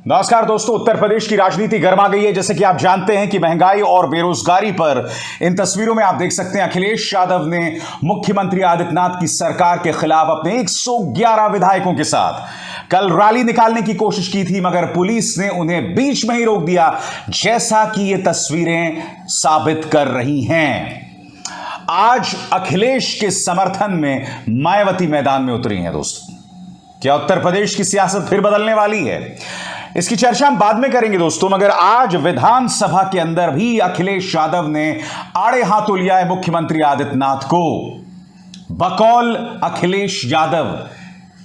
नमस्कार दोस्तों, उत्तर प्रदेश की राजनीति गर्मा गई है। जैसे कि आप जानते हैं कि महंगाई और बेरोजगारी पर इन तस्वीरों में आप देख सकते हैं अखिलेश यादव ने मुख्यमंत्री आदित्यनाथ की सरकार के खिलाफ अपने 111 विधायकों के साथ कल रैली निकालने की कोशिश की थी, मगर पुलिस ने उन्हें बीच में ही रोक दिया, जैसा कि ये तस्वीरें साबित कर रही हैं। आज अखिलेश के समर्थन में मायावती मैदान में उतरी हैं। दोस्तों, क्या उत्तर प्रदेश की सियासत फिर बदलने वाली है? इसकी चर्चा हम बाद में करेंगे दोस्तों, मगर आज विधानसभा के अंदर भी अखिलेश यादव ने आड़े हाथों लिया है मुख्यमंत्री आदित्यनाथ को। बकौल अखिलेश यादव,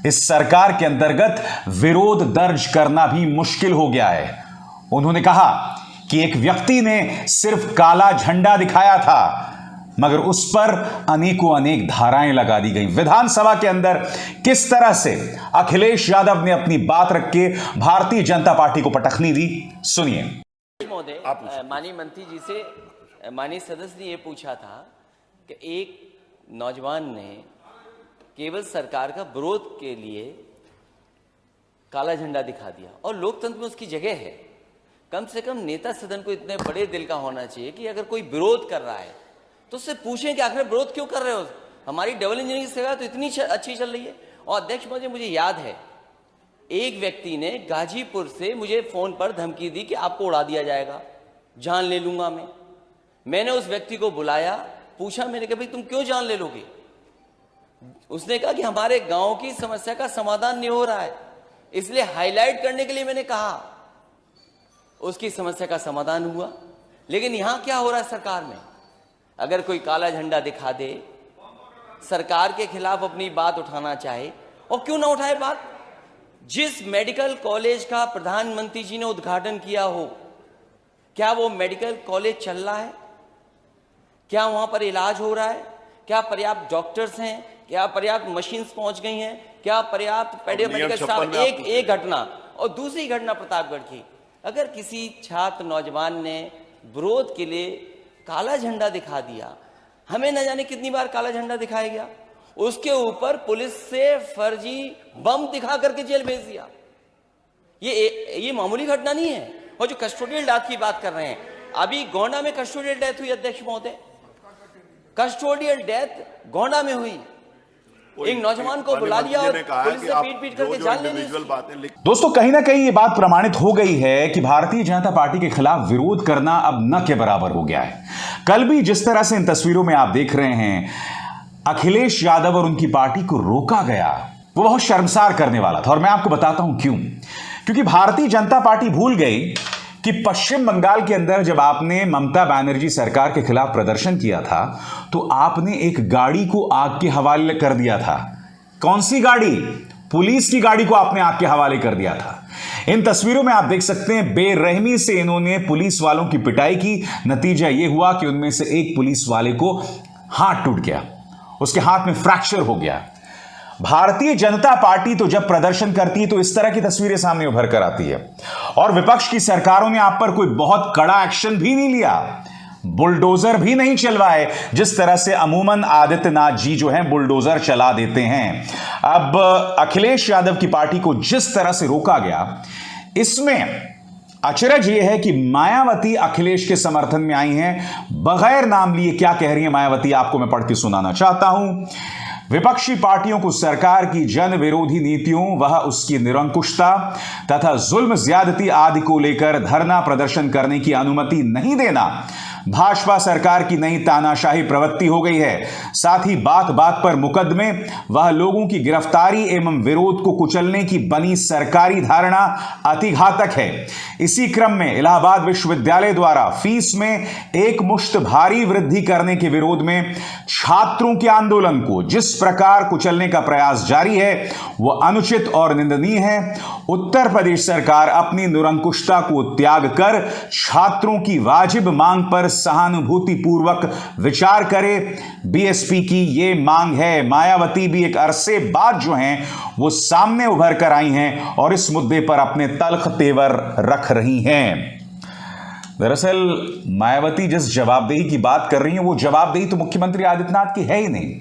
इस सरकार के अंतर्गत विरोध दर्ज करना भी मुश्किल हो गया है। उन्होंने कहा कि एक व्यक्ति ने सिर्फ काला झंडा दिखाया था, मगर उस पर अनेक धाराएं लगा दी गई। विधानसभा के अंदर किस तरह से अखिलेश यादव ने अपनी बात रख के भारतीय जनता पार्टी को पटखनी दी, सुनिए। महोदय, माननीय मंत्री जी से माननीय सदस्य ने यह पूछा था कि एक नौजवान ने केवल सरकार का विरोध के लिए काला झंडा दिखा दिया, और लोकतंत्र में उसकी जगह है। कम से कम नेता सदन को इतने बड़े दिल का होना चाहिए कि अगर कोई विरोध कर रहा है तो उससे पूछें कि आखिर विरोध क्यों कर रहे हो। हमारी डबल इंजन की सेवा तो इतनी अच्छी चल रही है। और अध्यक्ष महोदय, मुझे याद है एक व्यक्ति ने गाजीपुर से मुझे फोन पर धमकी दी कि आपको उड़ा दिया जाएगा, जान ले लूंगा मैंने उस व्यक्ति को बुलाया, पूछा, मैंने कहा भाई तुम क्यों जान ले लोगे? उसने कहा कि हमारे गांव की समस्या का समाधान नहीं हो रहा है, इसलिए हाईलाइट करने के लिए मैंने कहा। उसकी समस्या का समाधान हुआ। लेकिन यहां क्या हो रहा है सरकार में? अगर कोई काला झंडा दिखा दे, सरकार के खिलाफ अपनी बात उठाना चाहे, और क्यों ना उठाए बात। जिस मेडिकल कॉलेज का प्रधानमंत्री जी ने उद्घाटन किया हो, क्या वो मेडिकल कॉलेज चल रहा है? क्या वहां पर इलाज हो रहा है? क्या पर्याप्त डॉक्टर्स हैं? क्या पर्याप्त मशीन्स पहुंच गई हैं? क्या पर्याप्त मेडिकल स्टाफ? एक घटना। और दूसरी घटना प्रतापगढ़ की, अगर किसी छात्र नौजवान ने विरोध के लिए काला झंडा दिखा दिया, हमें न जाने कितनी बार काला झंडा दिखाया गया, उसके ऊपर पुलिस से फर्जी बम दिखा करके जेल भेज दिया। ये मामूली घटना नहीं है। और जो कस्टोडियल डेथ की बात कर रहे हैं, अभी गोंडा में कस्टोडियल डेथ हुई अध्यक्ष महोदय, कस्टोडियल डेथ गोंडा में हुई। एक नौजवान को बुला लिया और पुलिस से पीट करके जान ले ली। दोस्तों, कहीं ना कहीं ये बात प्रमाणित हो गई है कि भारतीय जनता पार्टी के खिलाफ विरोध करना अब न के बराबर हो गया है। कल भी जिस तरह से इन तस्वीरों में आप देख रहे हैं अखिलेश यादव और उनकी पार्टी को रोका गया, वो बहुत शर्मसार करने वाला था। और मैं आपको बताता हूं क्यों। क्योंकि भारतीय जनता पार्टी भूल गई कि पश्चिम बंगाल के अंदर जब आपने ममता बनर्जी सरकार के खिलाफ प्रदर्शन किया था, तो आपने एक गाड़ी को आग के हवाले कर दिया था। कौन सी गाड़ी? पुलिस की गाड़ी को आपने आग के हवाले कर दिया था। इन तस्वीरों में आप देख सकते हैं बेरहमी से इन्होंने पुलिस वालों की पिटाई की। नतीजा यह हुआ कि उनमें से एक पुलिस वाले को हाथ टूट गया, उसके हाथ में फ्रैक्चर हो गया। भारतीय जनता पार्टी तो जब प्रदर्शन करती है तो इस तरह की तस्वीरें सामने उभर कर आती है। और विपक्ष की सरकारों ने आप पर कोई बहुत कड़ा एक्शन भी नहीं लिया, बुलडोजर भी नहीं चलवाए, जिस तरह से अमूमन आदित्यनाथ जी जो हैं बुलडोजर चला देते हैं। अब अखिलेश यादव की पार्टी को जिस तरह से रोका गया, इसमें अचरज यह है कि मायावती अखिलेश के समर्थन में आई हैं, बगैर नाम लिए। क्या कह रही है मायावती, आपको मैं पढ़ के सुनाना चाहता हूं। विपक्षी पार्टियों को सरकार की जन विरोधी नीतियों, वह उसकी निरंकुशता तथा जुल्म ज्यादती आदि को लेकर धरना प्रदर्शन करने की अनुमति नहीं देना भाजपा सरकार की नई तानाशाही प्रवृत्ति हो गई है। साथ ही बात बात पर मुकदमे, वह लोगों की गिरफ्तारी एवं विरोध को कुचलने की बनी सरकारी धारणा अति घातक है। इसी क्रम में इलाहाबाद विश्वविद्यालय द्वारा फीस में एक मुश्त भारी वृद्धि करने के विरोध में छात्रों के आंदोलन को जिस प्रकार कुचलने का प्रयास जारी है, वह अनुचित और निंदनीय है। उत्तर प्रदेश सरकार अपनी निरंकुशता को त्याग कर छात्रों की वाजिब मांग पर सहानुभूति पूर्वक विचार करे। बीएसपी की यह मांग है। मायावती भी एक अरसे बाद जो हैं वो सामने उभर कर आई हैं और इस मुद्दे पर अपने तल्ख तेवर रख रही हैं। दरअसल मायावती जिस जवाबदेही की बात कर रही हैं, वो जवाबदेही तो मुख्यमंत्री आदित्यनाथ की है ही नहीं।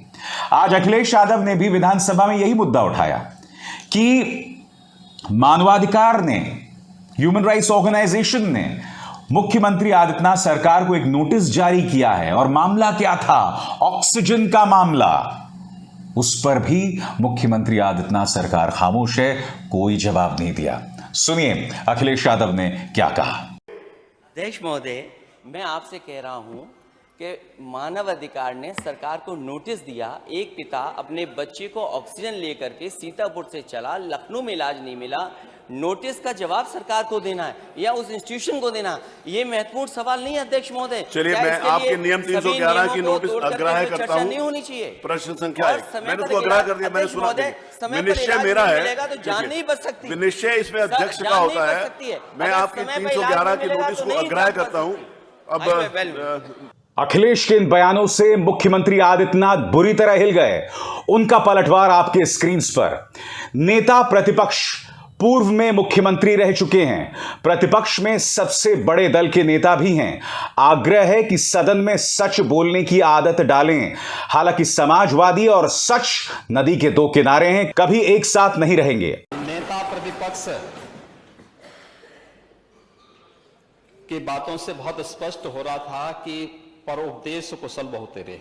आज अखिलेश यादव ने भी विधानसभा में यही मुद्दा उठाया कि मानवाधिकार ने ह्यूमन राइट्स ऑर्गेनाइजेशन ने मुख्यमंत्री आदित्यनाथ सरकार को एक नोटिस जारी किया है और मामला क्या था? ऑक्सीजन का मामला। उस पर भी मुख्यमंत्री आदित्यनाथ सरकार खामोश है, कोई जवाब नहीं दिया। सुनिए अखिलेश यादव ने क्या कहा। अध्यक्ष महोदय, मैं आपसे कह रहा हूं कि मानव अधिकार ने सरकार को नोटिस दिया। एक पिता अपने बच्चे को ऑक्सीजन लेकर के सीतापुर से चला, लखनऊ में इलाज नहीं मिला। नोटिस का जवाब सरकार को देना है या उस इंस्टीट्यूशन को देना, ये महत्वपूर्ण सवाल नहीं है अध्यक्ष महोदय। चलिए, मैं आपके नियम 311 की नोटिस अग्राह्य करता हूं। नहीं होनी चाहिए। प्रश्न संख्या 1 मैंने उसको अग्राह्य कर दिया, मैंने सुना। विनिश्चय मेरा है, तो जान नहीं बच सकती। विनिश्चय इसमें अध्यक्ष का होता है। मैं आपकी 311 की नोटिस को अग्राह्य करता हूं। अब अखिलेश के इन बयानों से मुख्यमंत्री आदित्यनाथ बुरी तरह हिल गए। उनका पलटवार आपके स्क्रीन पर। नेता प्रतिपक्ष पूर्व में मुख्यमंत्री रह चुके हैं, प्रतिपक्ष में सबसे बड़े दल के नेता भी हैं। आग्रह है कि सदन में सच बोलने की आदत डालें। हालांकि समाजवादी और सच नदी के दो किनारे हैं, कभी एक साथ नहीं रहेंगे। नेता प्रतिपक्ष की बातों से बहुत स्पष्ट हो रहा था कि परोपदेश कुशल बहु तेरे।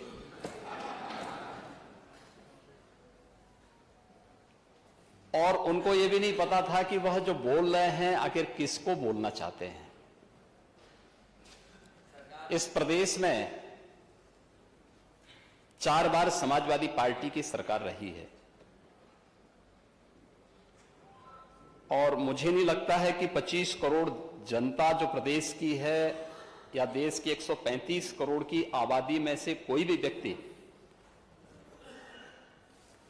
और उनको यह भी नहीं पता था कि वह जो बोल रहे हैं आखिर किसको बोलना चाहते हैं। इस प्रदेश में 4 बार समाजवादी पार्टी की सरकार रही है और मुझे नहीं लगता है कि 25 करोड़ जनता जो प्रदेश की है या देश की 135 करोड़ की आबादी में से कोई भी व्यक्ति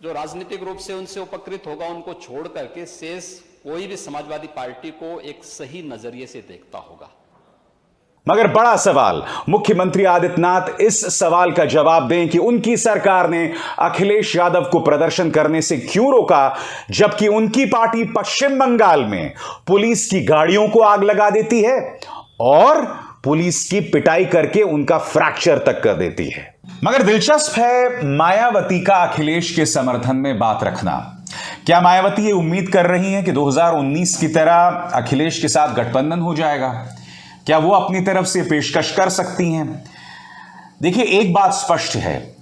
जो राजनीतिक रूप से उनसे उपकृत होगा, उनको छोड़ करके शेष कोई भी समाजवादी पार्टी को एक सही नजरिए से देखता होगा। मगर बड़ा सवाल, मुख्यमंत्री आदित्यनाथ इस सवाल का जवाब दें कि उनकी सरकार ने अखिलेश यादव को प्रदर्शन करने से क्यों रोका, जबकि उनकी पार्टी पश्चिम बंगाल में पुलिस की गाड़ियों को आग लगा देती है और पुलिस की पिटाई करके उनका फ्रैक्चर तक कर देती है। मगर दिलचस्प है मायावती का अखिलेश के समर्थन में बात रखना। क्या मायावती ये उम्मीद कर रही हैं कि 2019 की तरह अखिलेश के साथ गठबंधन हो जाएगा? क्या वो अपनी तरफ से पेशकश कर सकती हैं? देखिए, एक बात स्पष्ट है,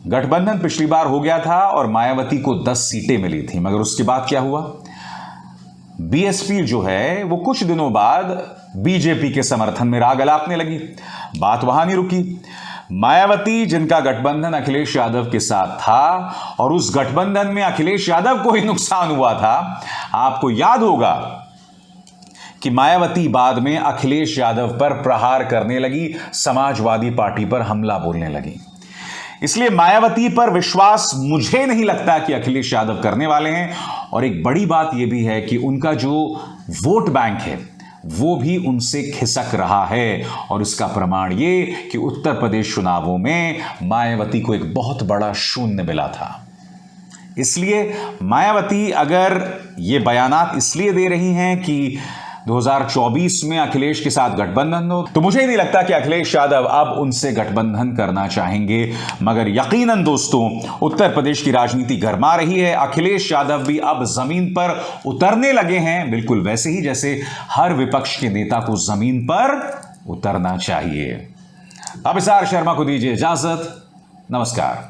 गठबंधन पिछली बार हो गया था और मायावती को 10 सीटें मिली थी, मगर उसके बाद क्या हुआ? बीएसपी जो है वो कुछ दिनों बाद बीजेपी के समर्थन में राग अलापने लगी। बात वहां नहीं रुकी। मायावती, जिनका गठबंधन अखिलेश यादव के साथ था और उस गठबंधन में अखिलेश यादव को ही नुकसान हुआ था, आपको याद होगा कि मायावती बाद में अखिलेश यादव पर प्रहार करने लगी, समाजवादी पार्टी पर हमला बोलने लगी। इसलिए मायावती पर विश्वास मुझे नहीं लगता कि अखिलेश यादव करने वाले हैं। और एक बड़ी बात यह भी है कि उनका जो वोट बैंक है वो भी उनसे खिसक रहा है और इसका प्रमाण ये कि उत्तर प्रदेश चुनावों में मायावती को एक बहुत बड़ा शून्य मिला था। इसलिए मायावती अगर ये बयानात इसलिए दे रही हैं कि 2024 में अखिलेश के साथ गठबंधन हो, तो मुझे नहीं लगता कि अखिलेश यादव अब उनसे गठबंधन करना चाहेंगे। मगर यकीनन दोस्तों, उत्तर प्रदेश की राजनीति गर्मा रही है। अखिलेश यादव भी अब जमीन पर उतरने लगे हैं, बिल्कुल वैसे ही जैसे हर विपक्ष के नेता को जमीन पर उतरना चाहिए। अब अभिसार शर्मा को दीजिए इजाजत। नमस्कार।